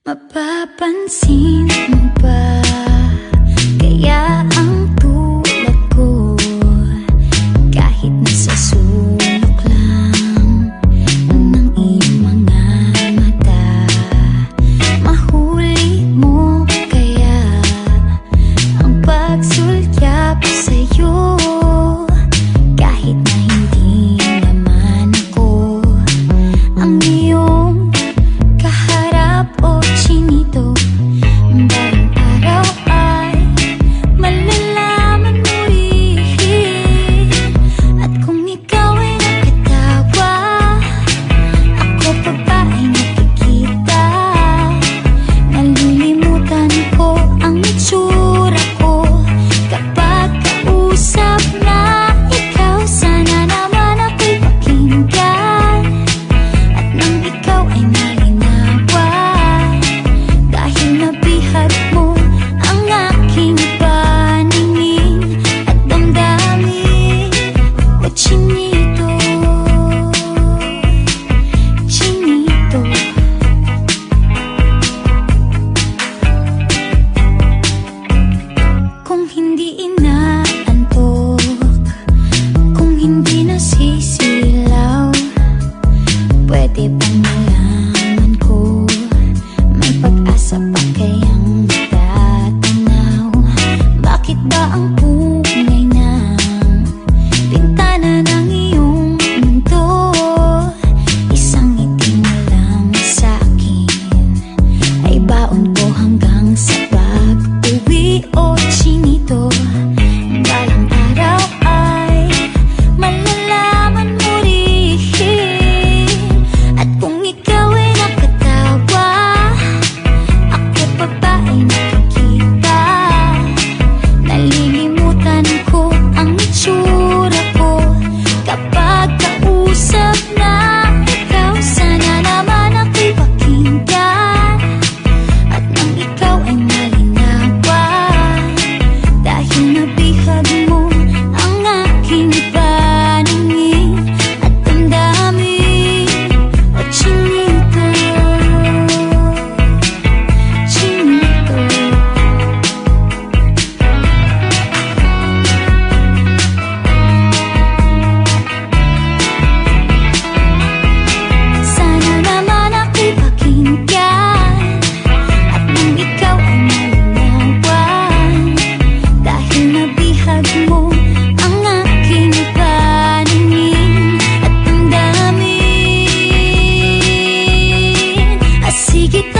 Mapapansin mo ba kaya ang tulad ko, kahit nasa sulok lang ng iyong mga mata, mahuli mo kaya ang pagsulyap sa'yo, kahit na hindi naman ako ang iyong kaharap o chinito. Balang araw ay malalaman mo rin, at kung ikaw ay nakatawa, ako pa ba ay nakikita? Nalilimutan ko ang itsura ko kapag kausap na ikaw. Sana naman ako'y pakinggan, at nang ikaw ay malinawan, dahil nabihag mo ang aking paningin at damdamin. O chinito, chinito, kung hindi inaantok, kung hindi nasisilaw, pwede bang malaman ko may pag-asa pa kayang matatanaw? Bakit ba ang pungay ng bintana ng iyong mundo isang ngiti mo lang sa'kin ay baon ko hanggang sa pag-uwi? O chinito, balang araw ay malalaman mo rin, at kung ikaw ay nakatawa, ako pa ba ay nakikita? Nalilimutan ko ang itsura ko kapag kausap na ikaw. Sana naman ako'y pakinggan, at nang ikaw ay malinawan, dahil nabihag mo ang aking paningin at damdamin. O chinito, chinito, sana naman ako'y pakinggan, at nang ikaw ay malinawan, dahil nabihag mo ang aking paningin at damdamin. Sige.